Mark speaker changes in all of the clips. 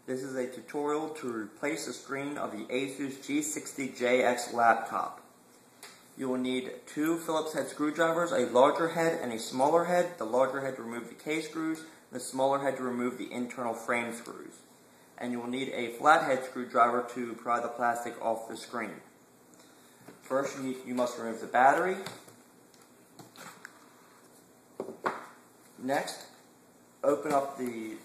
Speaker 1: This is a tutorial to replace the screen of the Asus G60JX laptop. You will need two Phillips head screwdrivers, a larger head and a smaller head. The larger head to remove the K-screws, the smaller head to remove the internal frame screws. And you will need a flathead screwdriver to pry the plastic off the screen. First, you must remove the battery. Next, open up the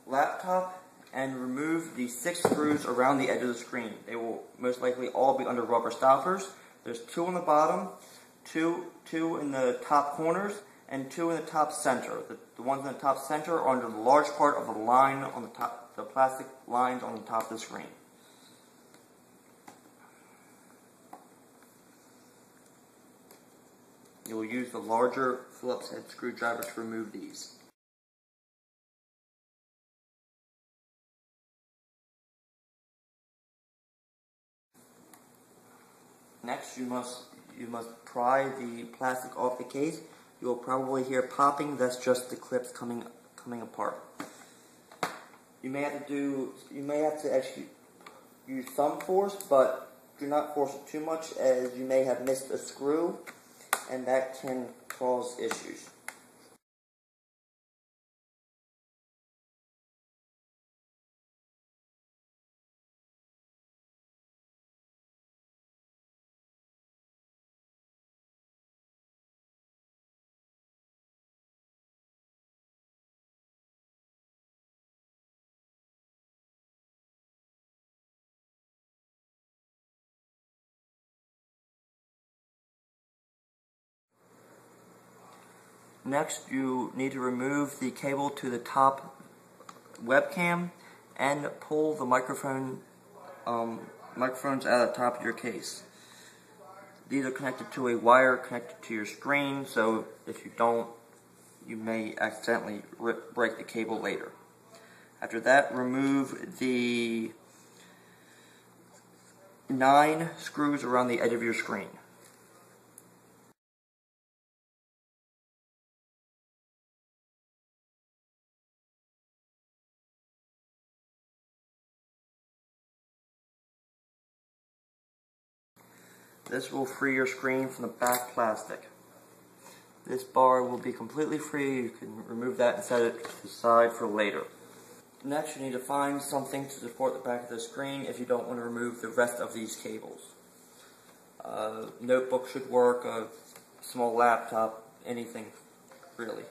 Speaker 1: laptop and remove the 6 screws around the edge of the screen. They will most likely all be under rubber stoppers. There's 2 on the bottom, two in the top corners, and 2 in the top center. The ones in the top center are under the large part of the line on the top, the plastic lines on the top of the screen. You will use the larger Phillips head screwdriver to remove these. Next, you must pry the plastic off the case. You will probably hear popping. That's just the clips coming apart. You may have to actually use some force, but do not force it too much, as you may have missed a screw, and that can cause issues. Next, you need to remove the cable to the top webcam and pull the microphones out of the top of your case. These are connected to a wire connected to your screen, so if you don't, you may accidentally break the cable later. After that, remove the 9 screws around the edge of your screen. This will free your screen from the back plastic. This bar will be completely free. You can remove that and set it to the side for later. Next, you need to find something to support the back of the screen if you don't want to remove the rest of these cables. Notebook should work, a small laptop, anything really.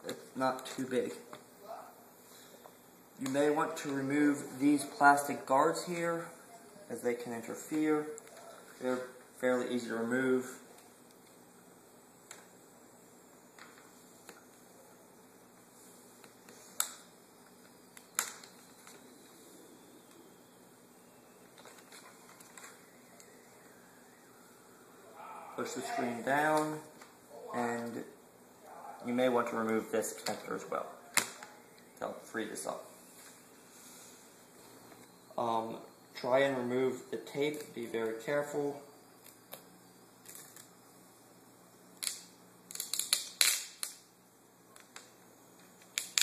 Speaker 1: It's not too big. You may want to remove these plastic guards here, as they can interfere. They're fairly easy to remove. Push the screen down, and you may want to remove this connector as well to help free this up. Try and remove the tape. Be very careful.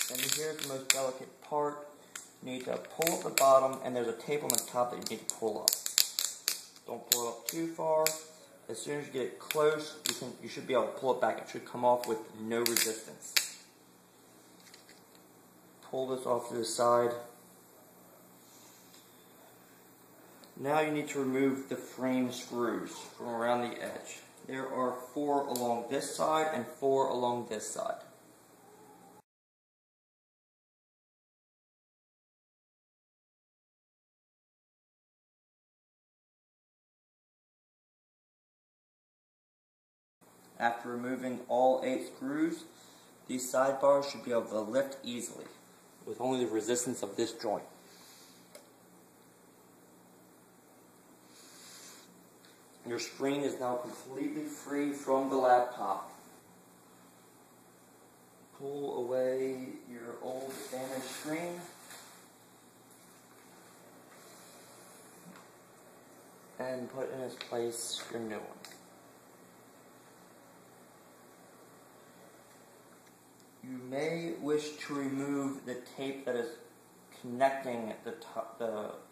Speaker 1: And here's the most delicate part. You need to pull up the bottom, and there's a tape on the top that you need to pull up. Don't pull it up too far. As soon as you get it close, you should be able to pull it back. It should come off with no resistance. Pull this off to the side. Now you need to remove the frame screws from around the edge. There are 4 along this side and 4 along this side. After removing all 8 screws, these sidebars should be able to lift easily with only the resistance of this joint. Your screen is now completely free from the laptop. Pull away your old damaged screen and put in its place your new one. You may wish to remove the tape that is connecting the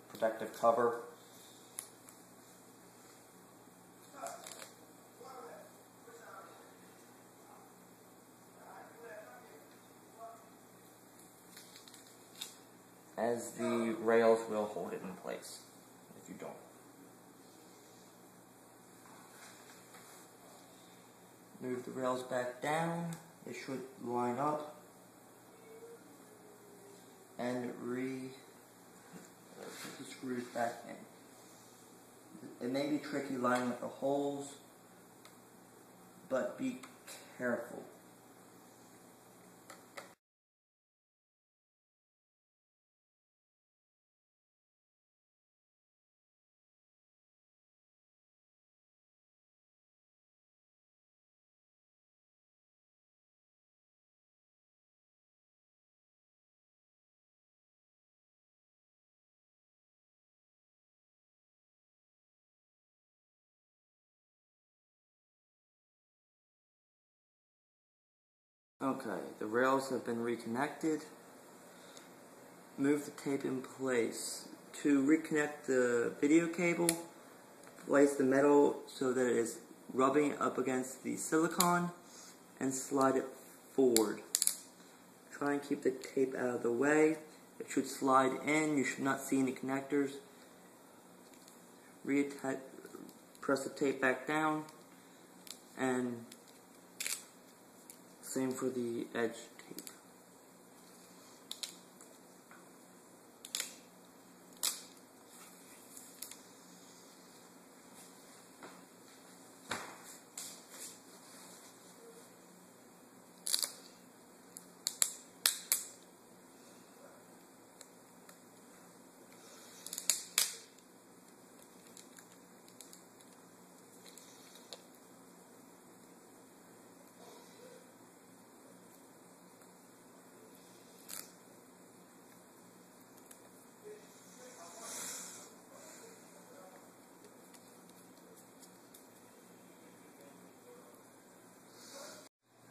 Speaker 1: protective cover. As the rails will hold it in place if you don't. Move the rails back down. They should line up. And put the screws back in. It may be tricky lining up the holes, but be careful. Okay, the rails have been reconnected. Move the tape in place. To reconnect the video cable, place the metal so that it is rubbing up against the silicone and slide it forward. Try and keep the tape out of the way. It should slide in. You should not see any connectors. Reattach, press the tape back down, and same for the edge tape.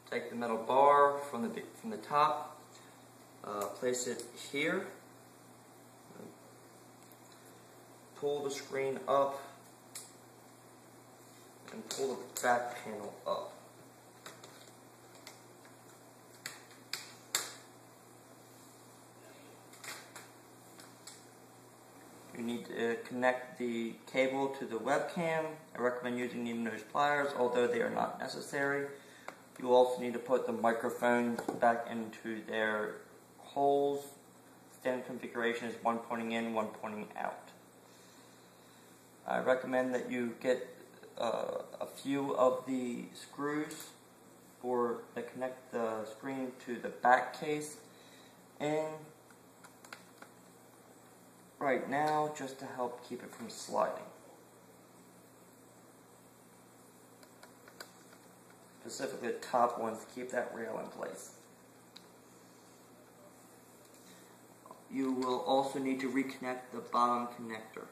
Speaker 1: Take the metal bar from the top, place it here, pull the screen up, and pull the back panel up. You need to connect the cable to the webcam. I recommend using needle nose pliers, although they are not necessary. You also need to put the microphones back into their holes. Standard configuration is one pointing in, one pointing out. I recommend that you get a few of the screws that connect the screen to the back case in right now, just to help keep it from sliding. Specifically the top ones to keep that rail in place. You will also need to reconnect the bottom connector.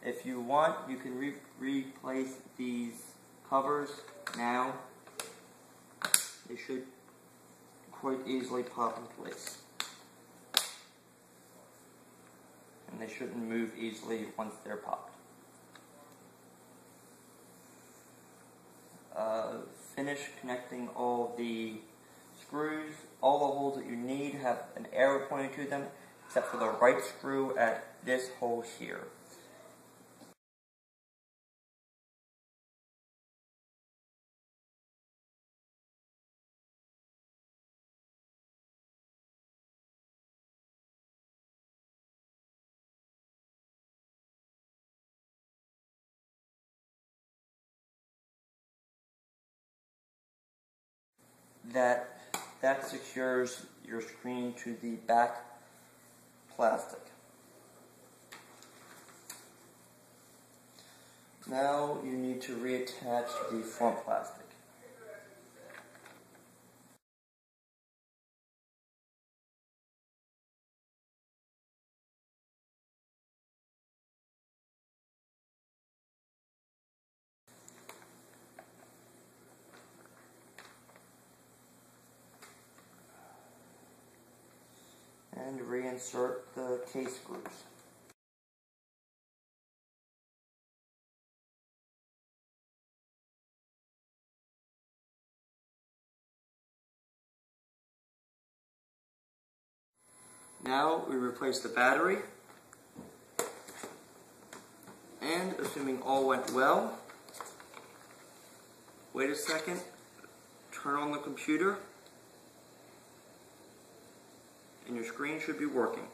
Speaker 1: If you want, you can replace these covers now. They should quite easily pop in place. And they shouldn't move easily once they're popped. Finish connecting all the screws. All the holes that you need have an arrow pointing to them, except for the right screw at this hole here. That secures your screen to the back plastic. Now you need to reattach the front plastic. and reinsert the case screws. Now we replace the battery, and assuming all went well, wait a second, turn on the computer, and your screen should be working.